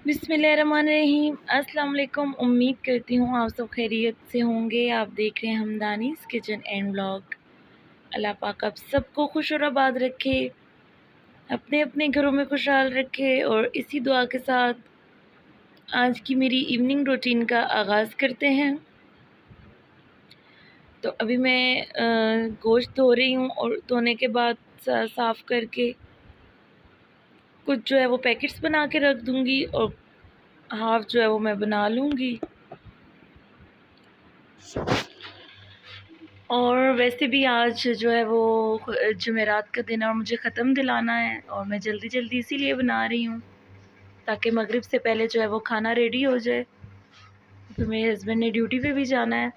बिस्मिल्लाहिर्रहमानिर्रहीम। अस्सलाम वालेकुम। उम्मीद करती हूँ आप सब खैरियत से होंगे। आप देख रहे हैं हमदानीज़ किचन एंड व्लॉग। अल्लाह पाक आप सबको खुश और आबाद रखे, अपने अपने घरों में खुशहाल रखे। और इसी दुआ के साथ आज की मेरी इवनिंग रूटीन का आगाज़ करते हैं। तो अभी मैं गोश्त धो रही हूँ और धोने के बाद साफ़ करके कुछ जो है वो पैकेट्स बना के रख दूँगी और हाफ़ जो है वो मैं बना लूँगी। और वैसे भी आज जो है वो जुमेरात का दिन है और मुझे ख़त्म दिलाना है और मैं जल्दी जल्दी इसीलिए बना रही हूँ ताकि मगरिब से पहले जो है वो खाना रेडी हो जाए। तो मेरे हस्बैंड ने ड्यूटी पे भी जाना है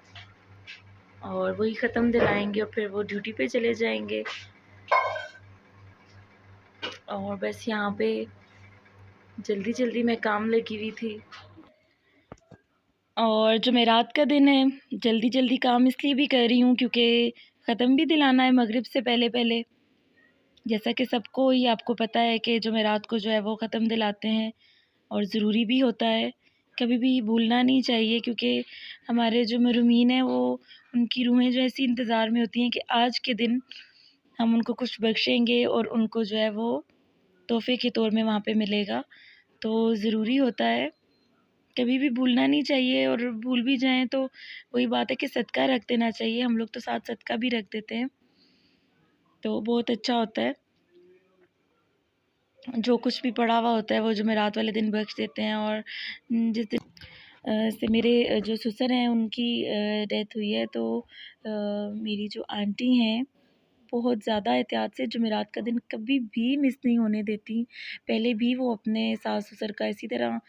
और वही ख़त्म दिलाएंगे और फिर वो ड्यूटी पे चले जाएंगे। और बस यहाँ पे जल्दी जल्दी मैं काम लगी हुई थी। और जुमेरात का दिन है, जल्दी जल्दी काम इसलिए भी कर रही हूँ क्योंकि ख़त्म भी दिलाना है मगरिब से पहले पहले। जैसा कि सबको ही आपको पता है कि जुमेरात को जो है वो ख़त्म दिलाते हैं और ज़रूरी भी होता है, कभी भी भूलना नहीं चाहिए क्योंकि हमारे जो महरूमीन हैं वो उनकी रूहें जो ऐसी इंतज़ार में होती हैं कि आज के दिन हम उनको कुछ बख्शेंगे और उनको जो है वो तोहफ़े के तौर में वहाँ पे मिलेगा। तो ज़रूरी होता है, कभी भी भूलना नहीं चाहिए। और भूल भी जाएँ तो वही बात है कि सदका रख देना चाहिए। हम लोग तो साथ सदका भी रख देते हैं, तो बहुत अच्छा होता है। जो कुछ भी पड़ा हुआ होता है वो जुमेरात वाले दिन बख्श देते हैं। और जिस दिन से मेरे जो ससुर हैं उनकी डेथ हुई है, तो मेरी जो आंटी हैं बहुत ज़्यादा एहतियात से जुमेरात का दिन कभी भी मिस नहीं होने देती। पहले भी वो अपने सास ससुर का इसी तरह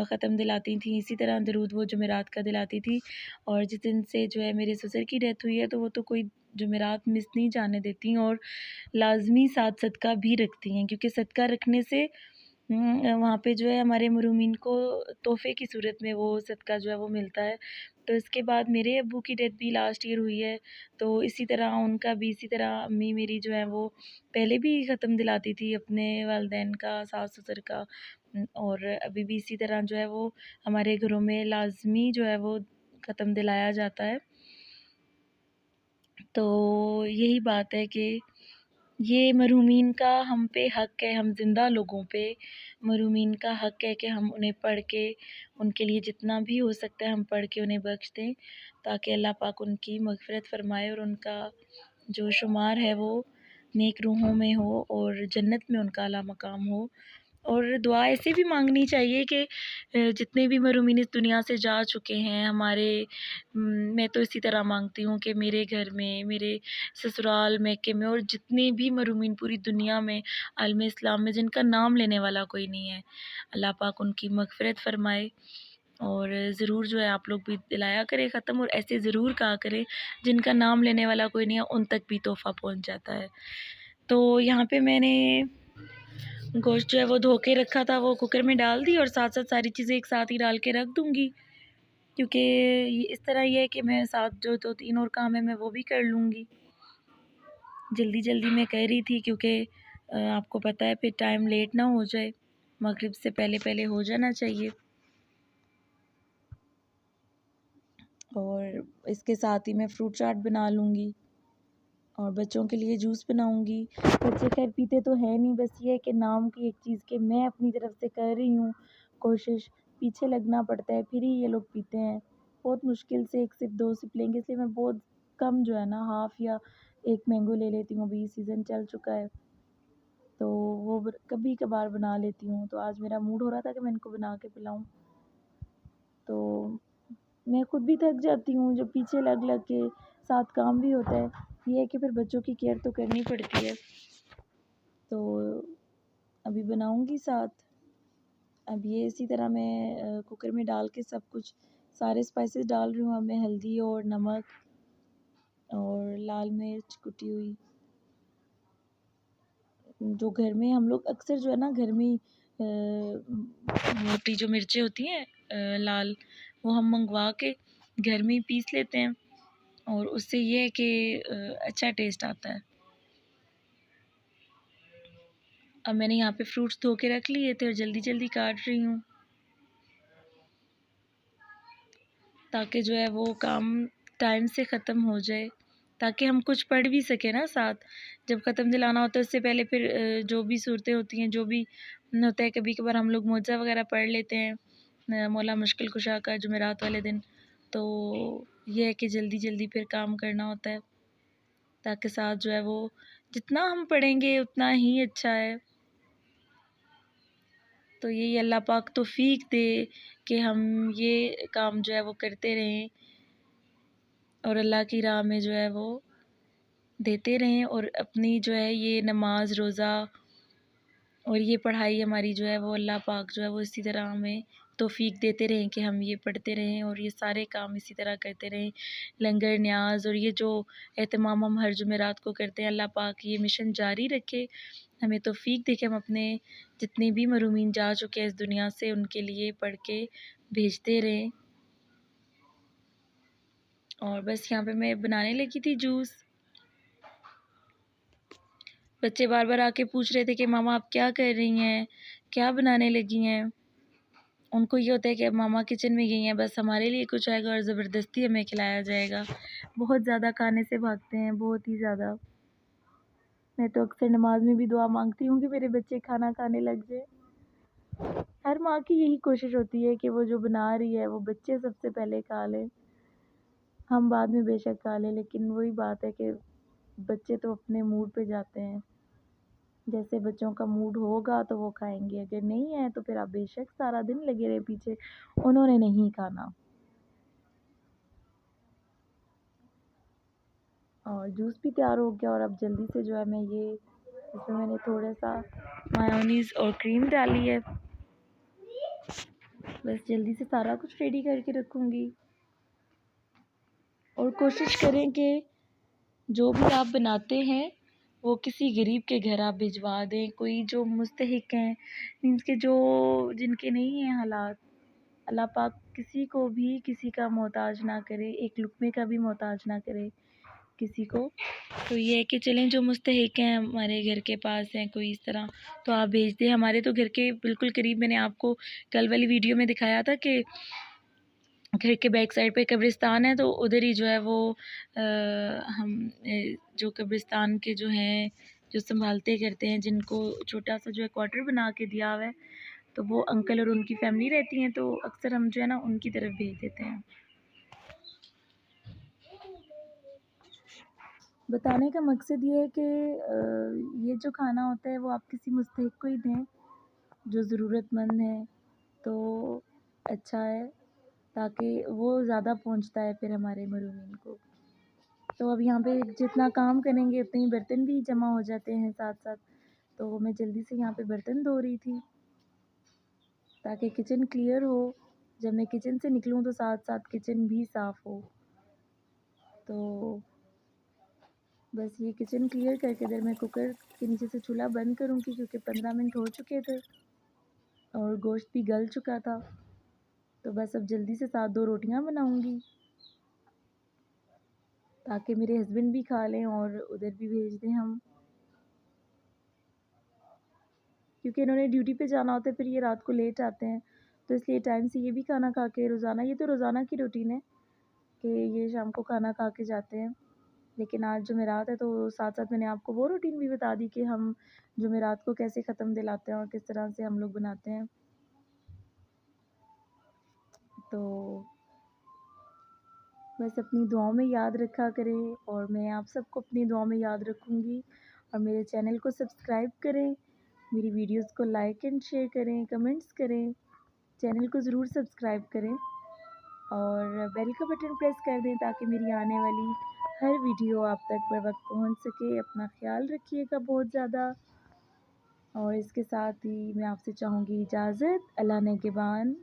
ख़त्म दिलाती थी, इसी तरह दरूद वो जुमेरात का दिलाती थी। और जिस दिन से जो है मेरे ससुर की डेथ हुई है तो वो तो कोई जुमेरात मिस नहीं जाने देती और लाज़मी साथ सदका भी रखती हैं क्योंकि सदका रखने से वहाँ पे जो है हमारे महरूमीन को तोहफ़े की सूरत में वो सदका जो है वो मिलता है। तो इसके बाद मेरे अब्बू की डेथ भी लास्ट ईयर हुई है, तो इसी तरह उनका भी इसी तरह अम्मी मेरी जो है वो पहले भी ख़त्म दिलाती थी अपने वालिदैन का, सास-ससुर का। और अभी भी इसी तरह जो है वो हमारे घरों में लाज़मी जो है वो ख़त्म दिलाया जाता है। तो यही बात है कि ये मरहूमीन का हम पे हक़ है, हम ज़िंदा लोगों पे मरहूमीन का हक़ है कि हम उन्हें पढ़ के उनके लिए जितना भी हो सकता है हम पढ़ के उन्हें बख्श दें, ताकि अल्लाह पाक उनकी मग़फ़िरत फ़रमाए और उनका जो शुमार है वो नेक रूहों में हो और जन्नत में उनका आला मकाम हो। और दुआ ऐसे भी मांगनी चाहिए कि जितने भी मरहूमीन इस दुनिया से जा चुके हैं हमारे, मैं तो इसी तरह मांगती हूँ कि मेरे घर में, मेरे ससुराल मैके में और जितने भी मरहूमीन पूरी दुनिया में आलम इस्लाम में जिनका नाम लेने वाला कोई नहीं है, अल्लाह पाक उनकी मग़फ़िरत फ़रमाए। और ज़रूर जो है आप लोग भी दिलाया करें ख़त्म और ऐसे ज़रूर कहा करें जिनका नाम लेने वाला कोई नहीं है उन तक भी तोहफ़ा पहुँच जाता है। तो यहाँ पे मैंने गोश्त जो है वो धो के रखा था, वो कुकर में डाल दी और साथ साथ सारी चीज़ें एक साथ ही डाल के रख दूँगी क्योंकि ये इस तरह ये है कि मैं साथ जो 2-3 और काम है मैं वो भी कर लूँगी। जल्दी जल्दी मैं कर रही थी क्योंकि आपको पता है फिर टाइम लेट ना हो जाए, मगरिब से पहले पहले हो जाना चाहिए। और इसके साथ ही मैं फ्रूट चाट बना लूँगी और बच्चों के लिए जूस बनाऊँगी। बच्चे खैर पीते तो है नहीं, बस ये है कि नाम की एक चीज़ कि मैं अपनी तरफ से कर रही हूँ कोशिश, पीछे लगना पड़ता है फिर ही ये लोग पीते हैं। बहुत मुश्किल से 1 सिप 2 सिप लेंगे, इसलिए मैं बहुत कम जो है ना हाफ़ या 1 मैंगो ले लेती हूँ। अभी सीज़न चल चुका है तो वो कभी कभार बना लेती हूँ। तो आज मेरा मूड हो रहा था कि मैं इनको बना के पिलाऊँ, तो मैं खुद भी थक जाती हूँ जब पीछे लग लग के, साथ काम भी होता है। ये है कि फिर बच्चों की केयर तो करनी पड़ती है। तो अभी बनाऊँगी साथ। अब ये इसी तरह मैं कुकर में डाल के सब कुछ सारे स्पाइसेस डाल रही हूँ। अब मैं हल्दी और नमक और लाल मिर्च कुटी हुई, जो घर में हम लोग अक्सर जो है ना घर में मोटी जो मिर्चें होती हैं लाल, वो हम मंगवा के घर में ही पीस लेते हैं और उससे ये है कि अच्छा टेस्ट आता है। अब मैंने यहाँ पे फ्रूट्स धो के रख लिए थे और जल्दी जल्दी काट रही हूँ। ताकि जो है वो काम टाइम से ख़त्म हो जाए, ताकि हम कुछ पढ़ भी सकें ना साथ। जब ख़त्म दिलाना होता है उससे पहले फिर जो भी सूरतें होती हैं, जो भी होता है, कभी कभार हम लोग मुआवज़ा वगैरह पढ़ लेते हैं मौला मुश्किल कुशा का जुमेरात वाले दिन। तो ये है कि जल्दी जल्दी फिर काम करना होता है, ताकि साथ जो है वो जितना हम पढ़ेंगे उतना ही अच्छा है। तो यही अल्लाह पाक तौफीक दे कि हम ये काम जो है वो करते रहें और अल्लाह की राह में जो है वो देते रहें, और अपनी जो है ये नमाज रोज़ा और ये पढ़ाई हमारी जो है वो अल्लाह पाक जो है वो इसी तरह हमें तौफीक देते रहें कि हम ये पढ़ते रहें और ये सारे काम इसी तरह करते रहें। लंगर न्याज और ये जो एहतमाम हम हर जुमेरात को करते हैं, अल्लाह पाक ये मिशन जारी रखे, हमें तौफीक दे के हम अपने जितने भी महरूमीन जा चुके हैं इस दुनिया से उनके लिए पढ़ के भेजते रहें। और बस यहाँ पे मैं बनाने लगी थी जूस। बच्चे बार बार आके पूछ रहे थे कि मामा आप क्या कर रही हैं, क्या बनाने लगी हैं। उनको ये होता है कि अब मामा किचन में गई हैं, बस हमारे लिए कुछ आएगा और ज़बरदस्ती हमें खिलाया जाएगा। बहुत ज़्यादा खाने से भागते हैं, बहुत ही ज़्यादा। मैं तो अक्सर नमाज में भी दुआ मांगती हूँ कि मेरे बच्चे खाना खाने लग जाए। हर माँ की यही कोशिश होती है कि वो जो बना रही है वो बच्चे सबसे पहले खा लें, हम बाद में बेशक खा लें, लेकिन वही बात है कि बच्चे तो अपने मूड पे जाते हैं। जैसे बच्चों का मूड होगा तो वो खाएंगे, अगर नहीं है तो फिर आप बेशक सारा दिन लगे रहे पीछे, उन्होंने नहीं खाना। और जूस भी तैयार हो गया और अब जल्दी से जो है मैं ये इसमें मैंने थोड़ा सा मायोनीज़ और क्रीम डाली है। बस जल्दी से सारा कुछ रेडी करके रखूँगी। और कोशिश करें कि जो भी आप बनाते हैं वो किसी गरीब के घर आप भिजवा दें, कोई जो मुस्तहिक हैं, मीन्स के जो जिनके नहीं हैं हालात। अल्लाह पाक किसी को भी किसी का मोहताज ना करे, एक लुक़्मे का भी मोहताज ना करे किसी को। तो ये है कि चलें जो मुस्तहिक हैं हमारे घर के पास हैं कोई इस तरह, तो आप भेज दें। हमारे तो घर के बिल्कुल करीब, मैंने आपको कल वाली वीडियो में दिखाया था कि घर के बैक साइड पे कब्रिस्तान है, तो उधर ही जो है वो हम जो कब्रिस्तान के जो हैं जो संभालते करते हैं, जिनको छोटा सा जो है क्वार्टर बना के दिया हुआ है, तो वो अंकल और उनकी फैमिली रहती हैं, तो अक्सर हम जो है ना उनकी तरफ भेज देते हैं। बताने का मकसद ये है कि ये जो खाना होता है वो आप किसी मुस्तहिक को ही दें जो ज़रूरतमंद है, तो अच्छा है, ताकि वो ज़्यादा पहुंचता है फिर हमारे मरूमीन को। तो अब यहाँ पे जितना काम करेंगे उतने ही बर्तन भी जमा हो जाते हैं साथ साथ। तो मैं जल्दी से यहाँ पे बर्तन धो रही थी ताकि किचन क्लियर हो, जब मैं किचन से निकलूँ तो साथ साथ किचन भी साफ़ हो। तो बस ये किचन क्लियर करके इधर मैं कुकर के नीचे से चूल्हा बंद करूँगी, क्योंकि 15 मिनट हो चुके थे और गोश्त भी गल चुका था। तो बस अब जल्दी से साथ 2 रोटियां बनाऊंगी ताकि मेरे हस्बैंड भी खा लें और उधर भी भेज दें हम, क्योंकि इन्होंने ड्यूटी पे जाना होता है, फिर ये रात को लेट आते हैं, तो इसलिए टाइम से ये भी खाना खा के रोज़ाना, ये तो रोज़ाना की रूटीन है कि ये शाम को खाना खा के जाते हैं। लेकिन आज जुमेरात है तो साथ साथ मैंने आपको वो रूटीन भी बता दी कि हम जुमेरात को कैसे ख़त्म दिलाते हैं और किस तरह से हम लोग बनाते हैं। तो बस अपनी दुआओं में याद रखा करें और मैं आप सबको अपनी दुआओं में याद रखूँगी। और मेरे चैनल को सब्सक्राइब करें, मेरी वीडियोस को लाइक एंड शेयर करें, कमेंट्स करें, चैनल को ज़रूर सब्सक्राइब करें और बेल का बटन प्रेस कर दें ताकि मेरी आने वाली हर वीडियो आप तक बर वक्त पहुँच सके। अपना ख्याल रखिएगा बहुत ज़्यादा, और इसके साथ ही मैं आपसे चाहूँगी इजाज़त। अल्लाह नेगेबान।